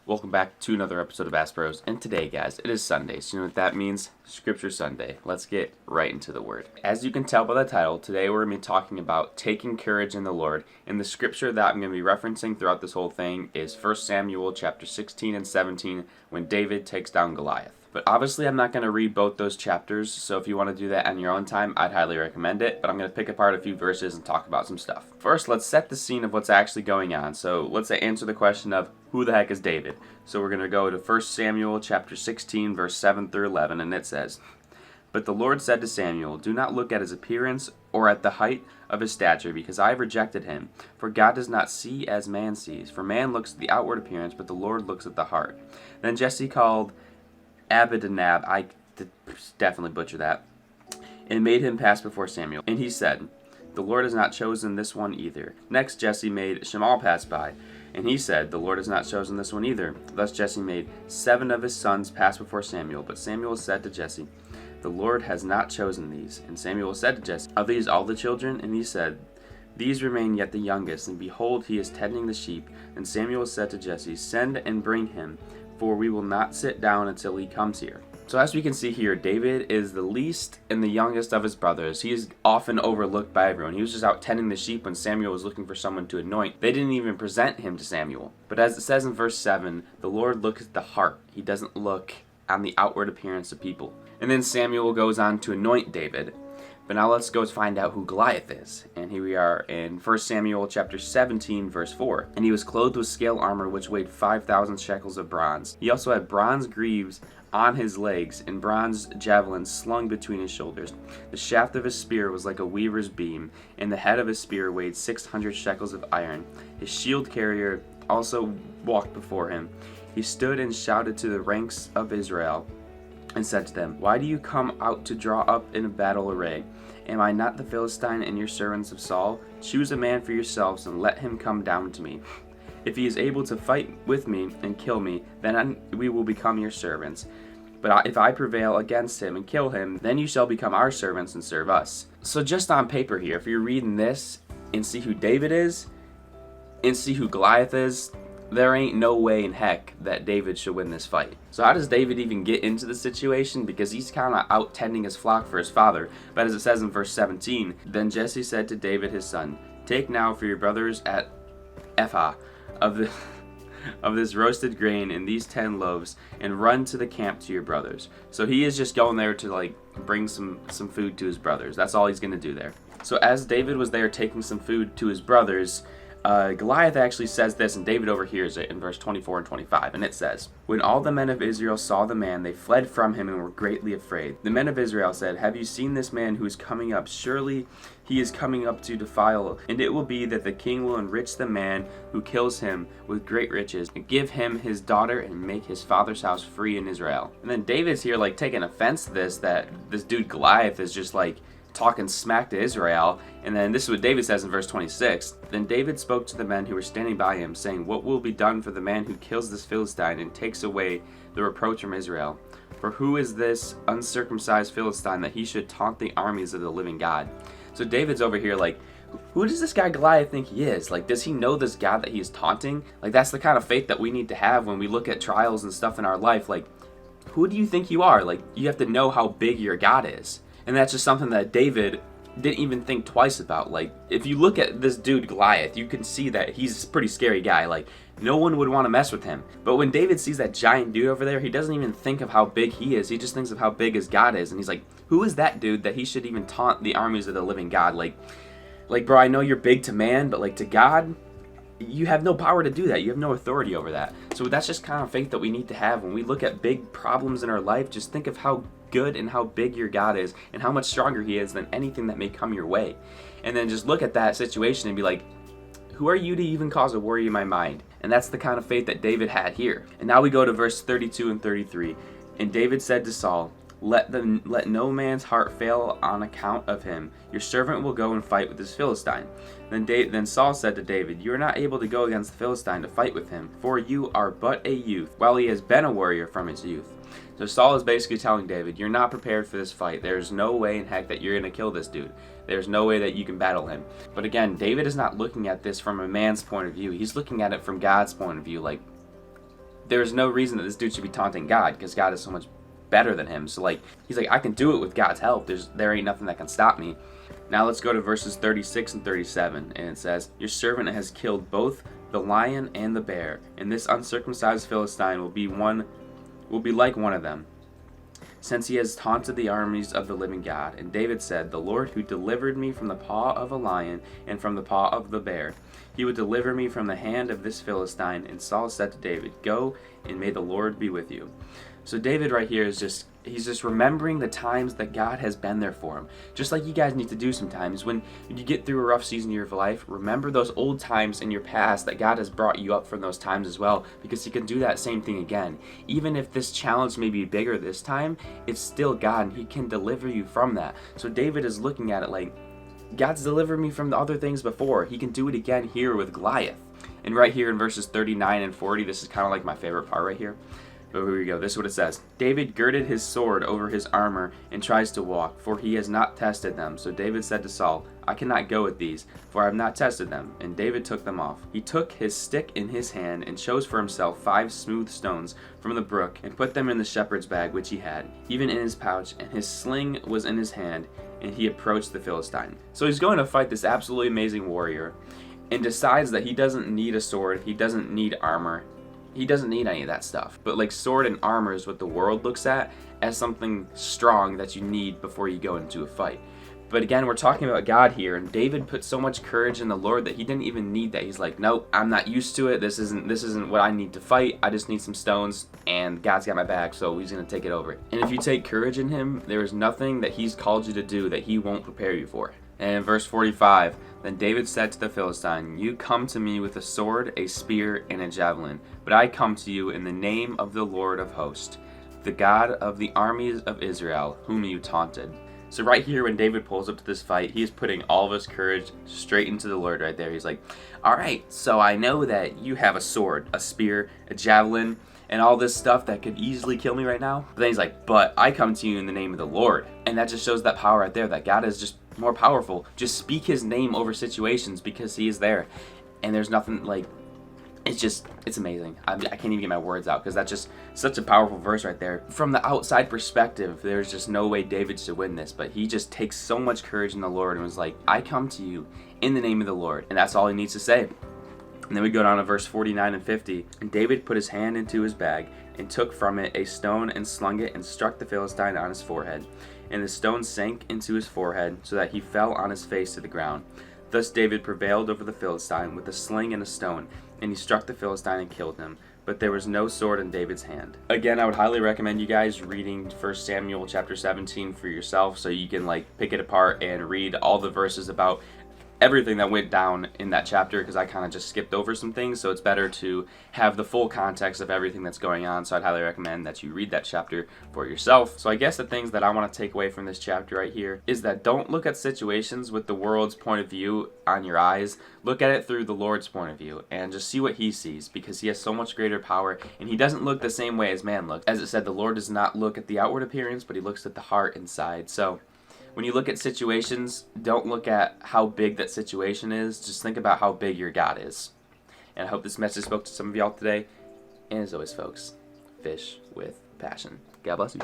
Welcome back to another episode of Bass Bros. And today, guys, it is Sunday. So you know what that means? Scripture Sunday. Let's get right into the Word. As you can tell by the title, today we're going to be talking about taking courage in the Lord. And the scripture that I'm going to be referencing throughout this whole thing is 1 Samuel chapter 16 and 17 when David takes down Goliath. But obviously I'm not going to read both those chapters, so if you want to do that on your own time, I'd highly recommend it. But I'm going to pick apart a few verses and talk about some stuff. First, let's set the scene of what's actually going on. So let's answer the question of who the heck is David? So we're going to go to 1 Samuel chapter 16, verse 7 through 11, and it says, "But the Lord said to Samuel, do not look at his appearance or at the height of his stature, because I have rejected him. For God does not see as man sees. For man looks at the outward appearance, but the Lord looks at the heart." Then Jesse called Abinadab, I definitely butcher that, and made him pass before Samuel. And he said, "The Lord has not chosen this one either." Next Jesse made Shammah pass by, and he said, "The Lord has not chosen this one either." Thus Jesse made 7 of his sons pass before Samuel. But Samuel said to Jesse, "The Lord has not chosen these." And Samuel said to Jesse, "Are these all the children?" And he said, "These remain yet the youngest, and behold, he is tending the sheep." And Samuel said to Jesse, "Send and bring him, for we will not sit down until he comes here." So as we can see here, David is the least and the youngest of his brothers. He is often overlooked by everyone. He was just out tending the sheep when Samuel was looking for someone to anoint. They didn't even present him to Samuel. But as it says in verse 7, the Lord looks at the heart. He doesn't look on the outward appearance of people. And then Samuel goes on to anoint David. But now let's go find out who Goliath is. And here we are in 1 Samuel chapter 17, verse 4. "And he was clothed with scale armor, which weighed 5,000 shekels of bronze. He also had bronze greaves on his legs, and bronze javelins slung between his shoulders. The shaft of his spear was like a weaver's beam, and the head of his spear weighed 600 shekels of iron. His shield carrier also walked before him. He stood and shouted to the ranks of Israel, and said to them, 'Why do you come out to draw up in battle array? Am I not the Philistine and your servants of Saul? Choose a man for yourselves and let him come down to me. If he is able to fight with me and kill me, then we will become your servants. But if I prevail against him and kill him, then you shall become our servants and serve us.'" So just on paper here, if you're reading this and see who David is and see who Goliath is, there ain't no way in heck that David should win this fight. So how does David even get into the situation? Because he's kind of out tending his flock for his father. But as it says in verse 17, "Then Jesse said to David his son, 'Take now for your brothers at ephah of this roasted grain and these 10 loaves, and run to the camp to your brothers.'" So he is just going there to bring some food to his brothers. That's all he's going to do there. So as David was there taking some food to his brothers, Goliath actually says this, and David overhears it in verse 24 and 25, and it says, "When all the men of Israel saw the man, they fled from him and were greatly afraid. The men of Israel said, 'Have you seen this man who is coming up? Surely he is coming up to defile. And it will be that the king will enrich the man who kills him with great riches, and give him his daughter, and make his father's house free in Israel.'" And then David's here taking offense to this, that this dude Goliath is just talking smack to Israel. And then this is what David says in verse 26. "Then David spoke to the men who were standing by him, saying, 'What will be done for the man who kills this Philistine and takes away the reproach from Israel? For who is this uncircumcised Philistine that he should taunt the armies of the living God?'" So David's over here who does this guy Goliath think he is? Does he know this God that he is taunting? That's the kind of faith that we need to have when we look at trials and stuff in our life. Who do you think you are? You have to know how big your God is. And that's just something that David didn't even think twice about. If you look at this dude Goliath, you can see that he's a pretty scary guy. No one would want to mess with him. But when David sees that giant dude over there, he doesn't even think of how big he is. He just thinks of how big his God is. And he's like, who is that dude that he should even taunt the armies of the living God? Bro, I know you're big to man, but to God, you have no power to do that. You have no authority over that. So that's just kind of faith that we need to have when we look at big problems in our life. Just think of how good and how big your God is, and how much stronger he is than anything that may come your way. And then just look at that situation and be like, who are you to even cause a worry in my mind? And that's the kind of faith that David had here. And now we go to verse 32 and 33. "And David said to Saul, let no man's heart fail on account of him. Your servant will go and fight with this Philistine." Then Saul said to David, "You are not able to go against the Philistine to fight with him, for you are but a youth, while he has been a warrior from his youth." So Saul is basically telling David, you're not prepared for this fight. There's no way in heck that you're going to kill this dude. There's no way that you can battle him. But again, David is not looking at this from a man's point of view. He's looking at it from God's point of view. there's no reason that this dude should be taunting God, because God is so much better than him. So like, he's like, I can do it with God's help. There ain't nothing that can stop me. Now let's go to verses 36 and 37, and it says, your servant has killed both the lion and the bear, and this uncircumcised Philistine will be like one of them, since he has taunted the armies of the living God. And David said, the Lord who delivered me from the paw of a lion and from the paw of the bear, he would deliver me from the hand of this Philistine. And Saul said to David, go, and may the Lord be with you. So David right here he's just remembering the times that God has been there for him. Just like you guys need to do sometimes. When you get through a rough season of your life, remember those old times in your past that God has brought you up from those times as well, because he can do that same thing again. Even if this challenge may be bigger this time, it's still God, and he can deliver you from that. So David is looking at it like, God's delivered me from the other things before. He can do it again here with Goliath. And right here in verses 39 and 40, this is kind of like my favorite part right here. But here we go. This is what it says. David girded his sword over his armor and tries to walk, for he has not tested them. So David said to Saul, I cannot go with these, for I have not tested them. And David took them off. He took his stick in his hand and chose for himself 5 smooth stones from the brook and put them in the shepherd's bag which he had, even in his pouch, and his sling was in his hand, and he approached the Philistine. So he's going to fight this absolutely amazing warrior and decides that he doesn't need a sword, he doesn't need armor. He doesn't need any of that stuff. But like, sword and armor is what the world looks at as something strong that you need before you go into a fight. But again, we're talking about God here, and David put so much courage in the Lord that he didn't even need that. He's like, nope, I'm not used to it. This isn't what I need to fight. I just need some stones, and God's got my back, so he's gonna take it over. And if you take courage in him, there is nothing that he's called you to do that he won't prepare you for. And in verse 45, then David said to the Philistine, you come to me with a sword, a spear, and a javelin, but I come to you in the name of the Lord of hosts, the God of the armies of Israel, whom you taunted. So right here, when David pulls up to this fight, he is putting all of his courage straight into the Lord right there. He's like, all right, so I know that you have a sword, a spear, a javelin, and all this stuff that could easily kill me right now. But then he's like, but I come to you in the name of the Lord. And that just shows that power right there, that God is just more powerful. Just speak his name over situations because he is there. And there's nothing like, it's amazing. I can't even get my words out because that's just such a powerful verse right there. From the outside perspective, there's just no way David should win this, but he just takes so much courage in the Lord and was like, I come to you in the name of the Lord. And that's all he needs to say. And then we go down to verse 49 and 50. And David put his hand into his bag and took from it a stone and slung it and struck the Philistine on his forehead. And the stone sank into his forehead so that he fell on his face to the ground. Thus David prevailed over the Philistine with a sling and a stone, and he struck the Philistine and killed him. But there was no sword in David's hand. Again, I would highly recommend you guys reading 1 Samuel chapter 17 for yourself, so you can like pick it apart and read all the verses about everything that went down in that chapter, because I kind of just skipped over some things, so it's better to have the full context of everything that's going on. So I'd highly recommend that you read that chapter for yourself. So I guess the things that I want to take away from this chapter right here is that don't look at situations with the world's point of view on your eyes. Look at it through the Lord's point of view and just see what he sees, because he has so much greater power, and he doesn't look the same way as man looks. As it said, the Lord does not look at the outward appearance, but he looks at the heart inside. So when you look at situations, don't look at how big that situation is. Just think about how big your God is. And I hope this message spoke to some of y'all today. And as always, folks, fish with passion. God bless you.